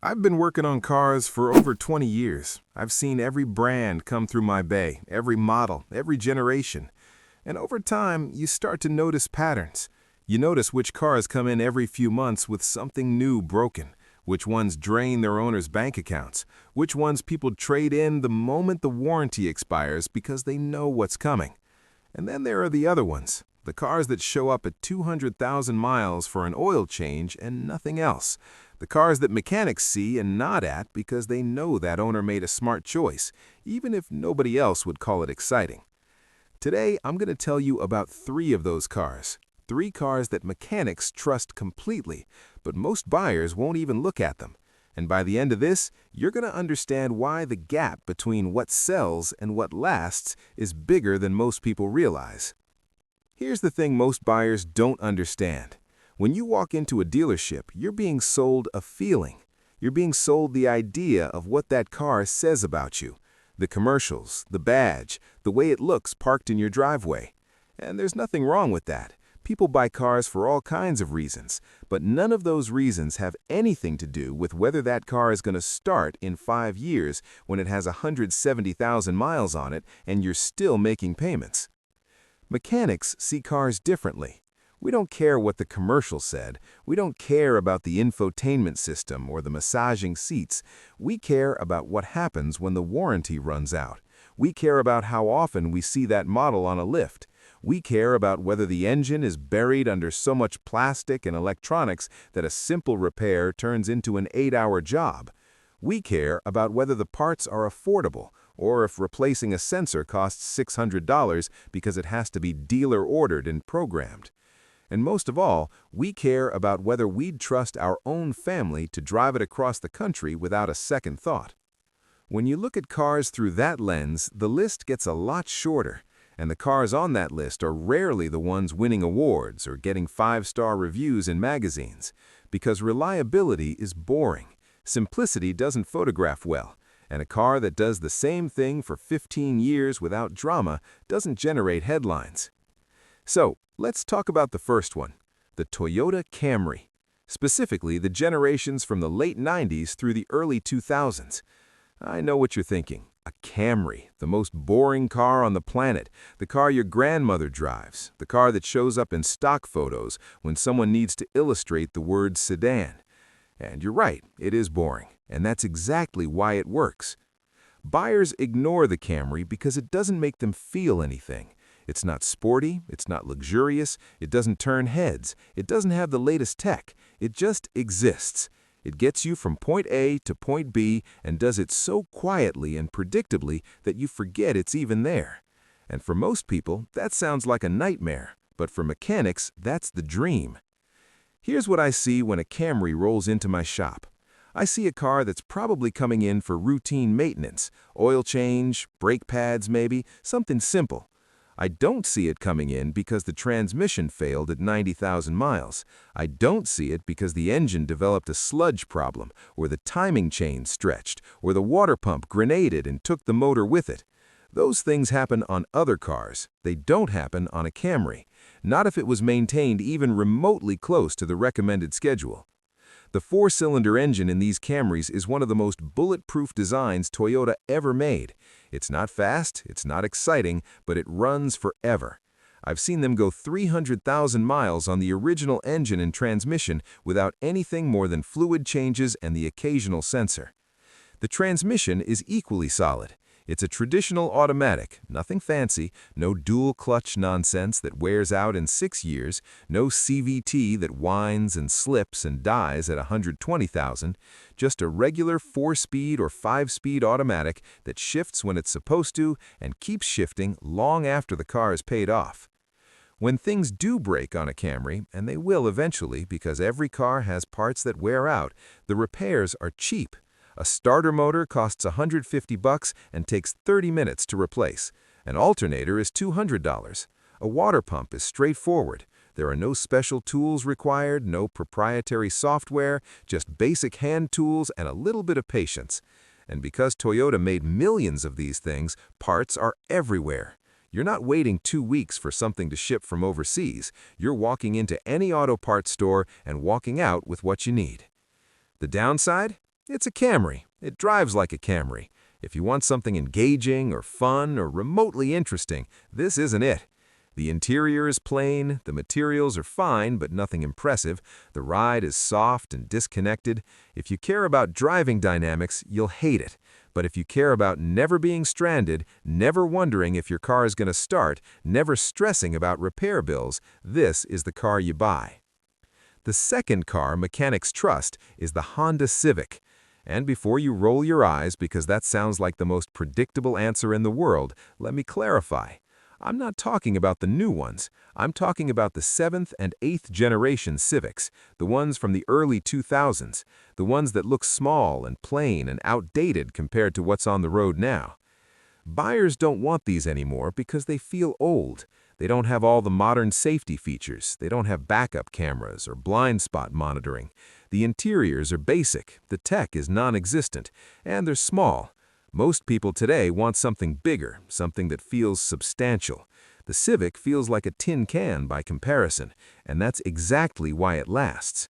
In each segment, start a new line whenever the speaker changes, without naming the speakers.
I've been working on cars for over 20 years. I've seen every brand come through my bay, every model, every generation. And over time, you start to notice patterns. You notice which cars come in every few months with something new broken, which ones drain their owners' bank accounts, which ones people trade in the moment the warranty expires because they know what's coming. And then there are the other ones, the cars that show up at 200,000 miles for an oil change and nothing else. The cars that mechanics see and nod at because they know that owner made a smart choice, even if nobody else would call it exciting. Today, I'm going to tell you about 3 of those cars. 3 cars that mechanics trust completely, but most buyers won't even look at them. And by the end of this, you're going to understand why the gap between what sells and what lasts is bigger than most people realize. Here's the thing most buyers don't understand. When you walk into a dealership, you're being sold a feeling. You're being sold the idea of what that car says about you. The commercials, the badge, the way it looks parked in your driveway. And there's nothing wrong with that. People buy cars for all kinds of reasons, but none of those reasons have anything to do with whether that car is going to start in 5 years when it has 170,000 miles on it and you're still making payments. Mechanics see cars differently. We don't care what the commercial said. We don't care about the infotainment system or the massaging seats. We care about what happens when the warranty runs out. We care about how often we see that model on a lift. We care about whether the engine is buried under so much plastic and electronics that a simple repair turns into an 8-hour job. We care about whether the parts are affordable or if replacing a sensor costs $600 because it has to be dealer-ordered and programmed. And most of all, we care about whether we'd trust our own family to drive it across the country without a second thought. When you look at cars through that lens, the list gets a lot shorter, and the cars on that list are rarely the ones winning awards or getting 5-star reviews in magazines, because reliability is boring, simplicity doesn't photograph well, and a car that does the same thing for 15 years without drama doesn't generate headlines. So, let's talk about the first one, the Toyota Camry, specifically the generations from the late 90s through the early 2000s. I know what you're thinking, a Camry, the most boring car on the planet, the car your grandmother drives, the car that shows up in stock photos when someone needs to illustrate the word sedan. And you're right, it is boring, and that's exactly why it works. Buyers ignore the Camry because it doesn't make them feel anything. It's not sporty, it's not luxurious, it doesn't turn heads, it doesn't have the latest tech, it just exists. It gets you from point A to point B and does it so quietly and predictably that you forget it's even there. And for most people, that sounds like a nightmare, but for mechanics, that's the dream. Here's what I see when a Camry rolls into my shop. I see a car that's probably coming in for routine maintenance, oil change, brake pads maybe, something simple. I don't see it coming in because the transmission failed at 90,000 miles. I don't see it because the engine developed a sludge problem, or the timing chain stretched, or the water pump grenaded and took the motor with it. Those things happen on other cars. They don't happen on a Camry. Not if it was maintained even remotely close to the recommended schedule. The 4-cylinder engine in these Camrys is one of the most bulletproof designs Toyota ever made. It's not fast, it's not exciting, but it runs forever. I've seen them go 300,000 miles on the original engine and transmission without anything more than fluid changes and the occasional sensor. The transmission is equally solid. It's a traditional automatic, nothing fancy, no dual-clutch nonsense that wears out in 6 years, no CVT that whines and slips and dies at 120,000, just a regular 4-speed or 5-speed automatic that shifts when it's supposed to and keeps shifting long after the car is paid off. When things do break on a Camry, and they will eventually because every car has parts that wear out, the repairs are cheap. A starter motor costs $150 and takes 30 minutes to replace. An alternator is $200. A water pump is straightforward. There are no special tools required, no proprietary software, just basic hand tools and a little bit of patience. And because Toyota made millions of these things, parts are everywhere. You're not waiting 2 weeks for something to ship from overseas. You're walking into any auto parts store and walking out with what you need. The downside? It's a Camry. It drives like a Camry. If you want something engaging or fun or remotely interesting, this isn't it. The interior is plain, the materials are fine but nothing impressive, the ride is soft and disconnected. If you care about driving dynamics, you'll hate it. But if you care about never being stranded, never wondering if your car is going to start, never stressing about repair bills, this is the car you buy. The second car mechanics trust is the Honda Civic. And before you roll your eyes because that sounds like the most predictable answer in the world, let me clarify. I'm not talking about the new ones. I'm talking about the 7th and 8th generation Civics, the ones from the early 2000s, the ones that look small and plain and outdated compared to what's on the road now. Buyers don't want these anymore because they feel old. They don't have all the modern safety features. They don't have backup cameras or blind spot monitoring. The interiors are basic, the tech is non-existent, and they're small. Most people today want something bigger, something that feels substantial. The Civic feels like a tin can by comparison, and that's exactly why it lasts.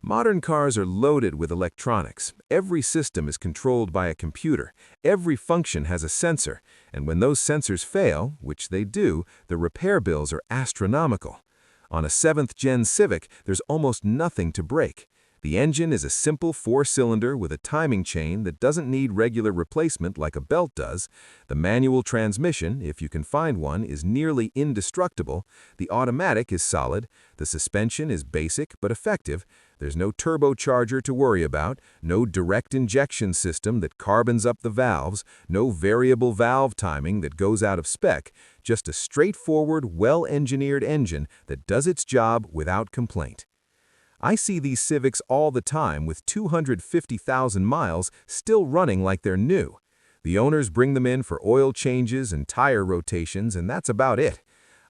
Modern cars are loaded with electronics. Every system is controlled by a computer. Every function has a sensor, and when those sensors fail, which they do, the repair bills are astronomical. On a 7th-gen Civic, there's almost nothing to break. The engine is a simple 4-cylinder with a timing chain that doesn't need regular replacement like a belt does. The manual transmission, if you can find one, is nearly indestructible. The automatic is solid. The suspension is basic but effective. There's no turbocharger to worry about, no direct injection system that carbons up the valves, no variable valve timing that goes out of spec, just a straightforward, well-engineered engine that does its job without complaint. I see these Civics all the time with 250,000 miles still running like they're new. The owners bring them in for oil changes and tire rotations, and that's about it.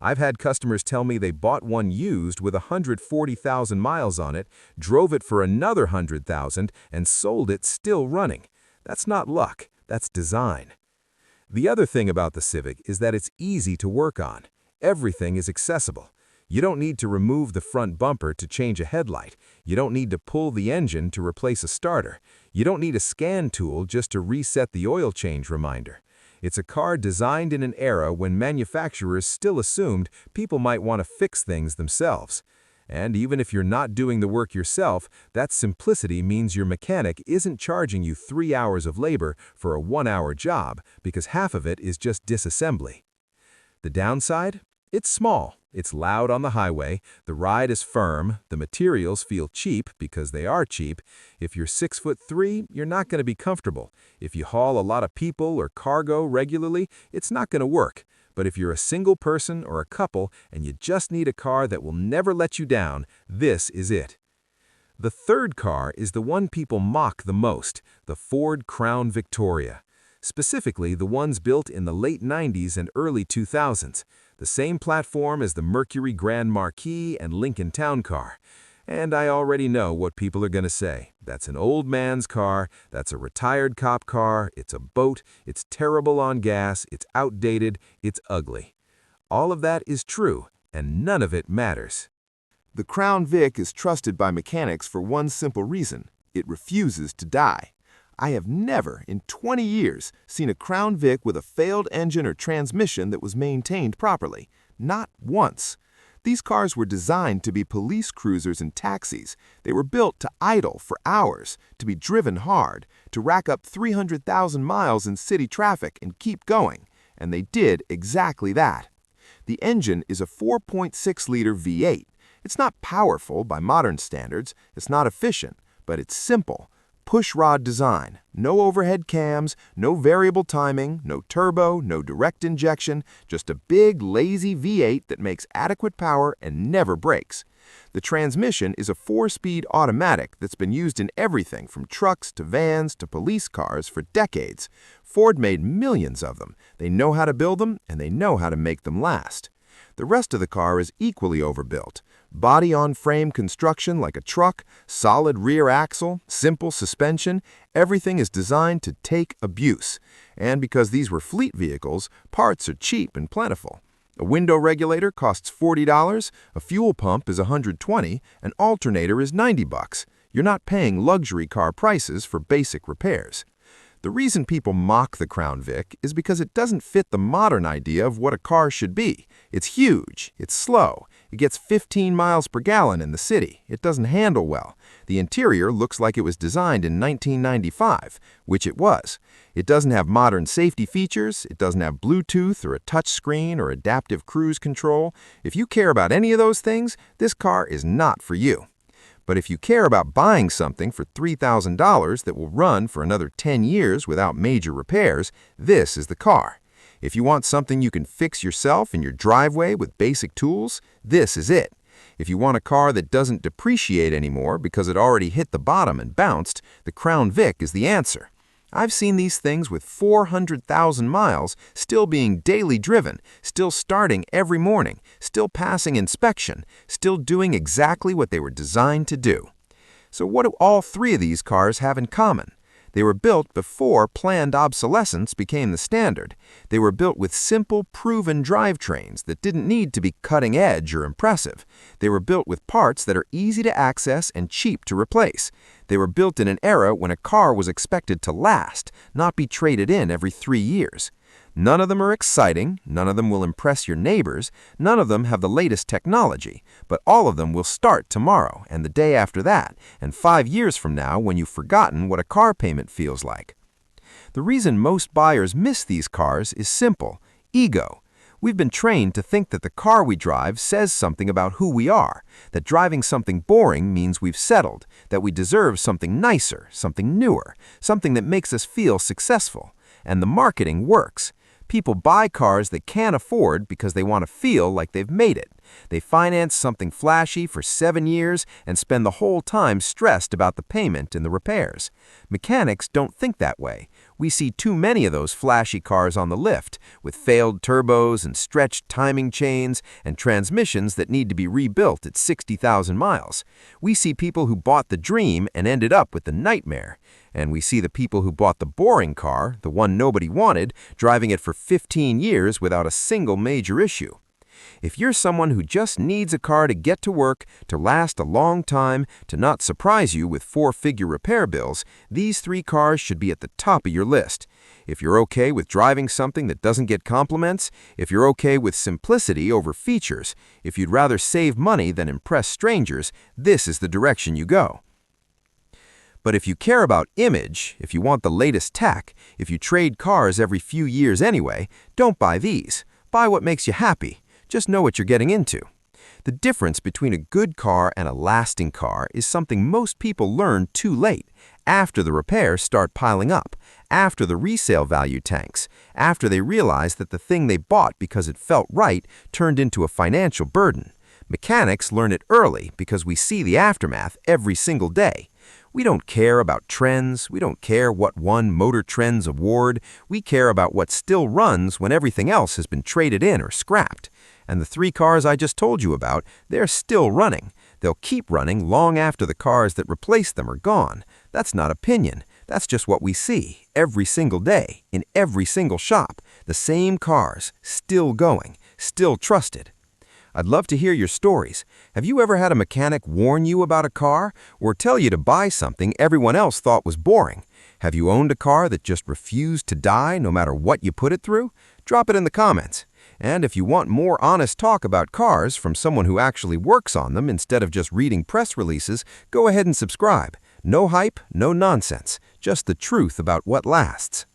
I've had customers tell me they bought one used with 140,000 miles on it, drove it for another 100,000, and sold it still running. That's not luck, that's design. The other thing about the Civic is that it's easy to work on. Everything is accessible. You don't need to remove the front bumper to change a headlight. You don't need to pull the engine to replace a starter. You don't need a scan tool just to reset the oil change reminder. It's a car designed in an era when manufacturers still assumed people might want to fix things themselves. And even if you're not doing the work yourself, that simplicity means your mechanic isn't charging you 3 hours of labor for a 1-hour job because half of it is just disassembly. The downside? It's small. It's loud on the highway, the ride is firm, the materials feel cheap because they are cheap. If you're 6'3", you're not going to be comfortable. If you haul a lot of people or cargo regularly, it's not going to work. But if you're a single person or a couple and you just need a car that will never let you down, this is it. The third car is the one people mock the most, the Ford Crown Victoria. Specifically, the ones built in the late 90s and early 2000s. The same platform as the Mercury Grand Marquis and Lincoln Town Car. And I already know what people are going to say. That's an old man's car, that's a retired cop car, it's a boat, it's terrible on gas, it's outdated, it's ugly. All of that is true, and none of it matters.
The Crown Vic is trusted by mechanics for one simple reason: it refuses to die. I have never, in 20 years, seen a Crown Vic with a failed engine or transmission that was maintained properly. Not once. These cars were designed to be police cruisers and taxis. They were built to idle for hours, to be driven hard, to rack up 300,000 miles in city traffic and keep going. And they did exactly that. The engine is a 4.6-liter V8. It's not powerful by modern standards. It's not efficient, but it's simple. Pushrod design, no overhead cams, no variable timing, no turbo, no direct injection, just a big, lazy V8 that makes adequate power and never breaks. The transmission is a 4-speed automatic that's been used in everything from trucks to vans to police cars for decades. Ford made millions of them. They know how to build them, and they know how to make them last. The rest of the car is equally overbuilt. Body-on-frame construction like a truck, solid rear axle, simple suspension, everything is designed to take abuse. And because these were fleet vehicles, parts are cheap and plentiful. A window regulator costs $40, a fuel pump is $120, an alternator is $90. You're not paying luxury car prices for basic repairs. The reason people mock the Crown Vic is because it doesn't fit the modern idea of what a car should be. It's huge, it's slow, it gets 15 miles per gallon in the city, it doesn't handle well. The interior looks like it was designed in 1995, which it was. It doesn't have modern safety features, it doesn't have Bluetooth or a touch screen or adaptive cruise control. If you care about any of those things, this car is not for you. But if you care about buying something for $3,000 that will run for another 10 years without major repairs, this is the car. If you want something you can fix yourself in your driveway with basic tools, this is it. If you want a car that doesn't depreciate anymore because it already hit the bottom and bounced, the Crown Vic is the answer. I've seen these things with 400,000 miles still being daily driven, still starting every morning, still passing inspection, still doing exactly what they were designed to do. So what do all three of these cars have in common? They were built before planned obsolescence became the standard. They were built with simple, proven drivetrains that didn't need to be cutting edge or impressive. They were built with parts that are easy to access and cheap to replace. They were built in an era when a car was expected to last, not be traded in every 3 years. None of them are exciting, none of them will impress your neighbors, none of them have the latest technology, but all of them will start tomorrow and the day after that, and 5 years from now when you've forgotten what a car payment feels like. The reason most buyers miss these cars is simple: ego. We've been trained to think that the car we drive says something about who we are, that driving something boring means we've settled, that we deserve something nicer, something newer, something that makes us feel successful. And the marketing works. People buy cars they can't afford because they want to feel like they've made it. They finance something flashy for 7 years and spend the whole time stressed about the payment and the repairs. Mechanics don't think that way. We see too many of those flashy cars on the lift, with failed turbos and stretched timing chains and transmissions that need to be rebuilt at 60,000 miles. We see people who bought the dream and ended up with the nightmare. And we see the people who bought the boring car, the one nobody wanted, driving it for 15 years without a single major issue. If you're someone who just needs a car to get to work, to last a long time, to not surprise you with 4-figure repair bills, these 3 cars should be at the top of your list. If you're okay with driving something that doesn't get compliments, if you're okay with simplicity over features, if you'd rather save money than impress strangers, this is the direction you go. But if you care about image, if you want the latest tech, if you trade cars every few years anyway, don't buy these. Buy what makes you happy. Just know what you're getting into. The difference between a good car and a lasting car is something most people learn too late, after the repairs start piling up, after the resale value tanks, after they realize that the thing they bought because it felt right turned into a financial burden. Mechanics learn it early because we see the aftermath every single day. We don't care about trends, we don't care what won Motor Trend's award, we care about what still runs when everything else has been traded in or scrapped. And the 3 cars I just told you about, they're still running. They'll keep running long after the cars that replaced them are gone. That's not opinion. That's just what we see every single day, in every single shop. The same cars, still going, still trusted. I'd love to hear your stories. Have you ever had a mechanic warn you about a car or tell you to buy something everyone else thought was boring? Have you owned a car that just refused to die no matter what you put it through? Drop it in the comments. And if you want more honest talk about cars from someone who actually works on them instead of just reading press releases, go ahead and subscribe. No hype, no nonsense, just the truth about what lasts.